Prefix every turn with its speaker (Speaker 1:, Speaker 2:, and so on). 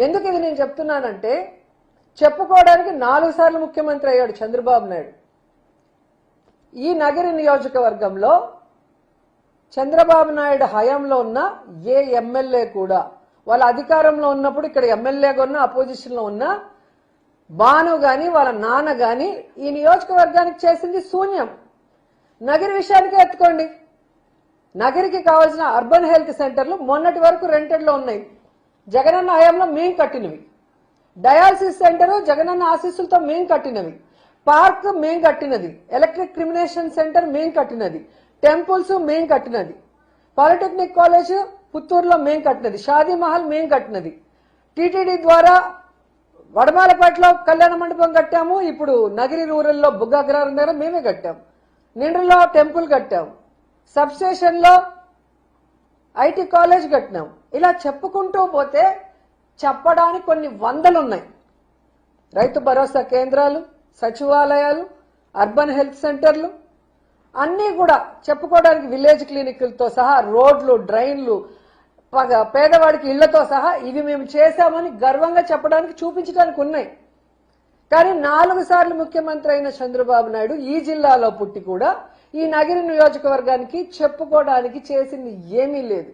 Speaker 1: ఎందుకు ఇది నేను చెప్తున్నానంటే, చెప్పుకోవడానికి 4 సార్లు ముఖ్యమంత్రి అయ్యాడు చంద్రబాబు నాయుడు. ఈ నగరి నియోజకవర్గంలో చంద్రబాబు నాయుడు హయాంలో ఉన్న ఏ ఎమ్మెల్యే కూడా వాళ్ళ అధికారంలో ఉన్నప్పుడు ఇక్కడ ఎమ్మెల్యేగా ఉన్న అపోజిషన్లో ఉన్న బాను గాని వాళ్ళ నాన్న గాని ఈ నియోజకవర్గానికి చేసింది శూన్యం. నగరి విషయానికే ఎత్తుకోండి. నగరికి కావాల్సిన అర్బన్ హెల్త్ సెంటర్లు మొన్నటి వరకు రెంటెడ్లో ఉన్నాయి, జగనన్న హయాంలో మేం కట్టినవి. డయాలసిస్ సెంటర్ జగనన్న ఆశీస్సులతో మేం కట్టినవి. పార్క్ మేం కట్టినది. ఎలక్ట్రిక్ క్రిమినేషన్ సెంటర్ మేం కట్టినది. టెంపుల్స్ మేం కట్టినది. పాలిటెక్నిక్ కాలేజ్ పుత్తూరులో మేం కట్టినది. షాదీ మహల్ మేం కట్టినది. టీటీడీ ద్వారా వడమాలపేటలో కళ్యాణ మండపం కట్టాము. ఇప్పుడు నగరి రూరల్లో బుగ్గాగ్రహారం దగ్గర మేమే కట్టాము. నిండ్రలో టెంపుల్ కట్టాము. సబ్ స్టేషన్ లో ఐటీ కాలేజ్ కట్టినాం. ఇలా చెప్పుకుంటూ పోతే చెప్పడానికి కొన్ని వందలు ఉన్నాయి. రైతు భరోసా కేంద్రాలు, సచివాలయాలు, అర్బన్ హెల్త్ సెంటర్లు అన్నీ కూడా చెప్పుకోవడానికి, విలేజ్ క్లినిక్లతో సహా, రోడ్లు, డ్రైన్లు, పేదవాడికి ఇళ్లతో సహా ఇవి మేము చేశామని గర్వంగా చెప్పడానికి, చూపించడానికి ఉన్నాయి. కానీ 4 సార్లు ముఖ్యమంత్రి అయిన చంద్రబాబు నాయుడు ఈ జిల్లాలో పుట్టి కూడా ఈ నగరి నియోజకవర్గానికి చెప్పుకోవడానికి చేసింది ఏమీ లేదు.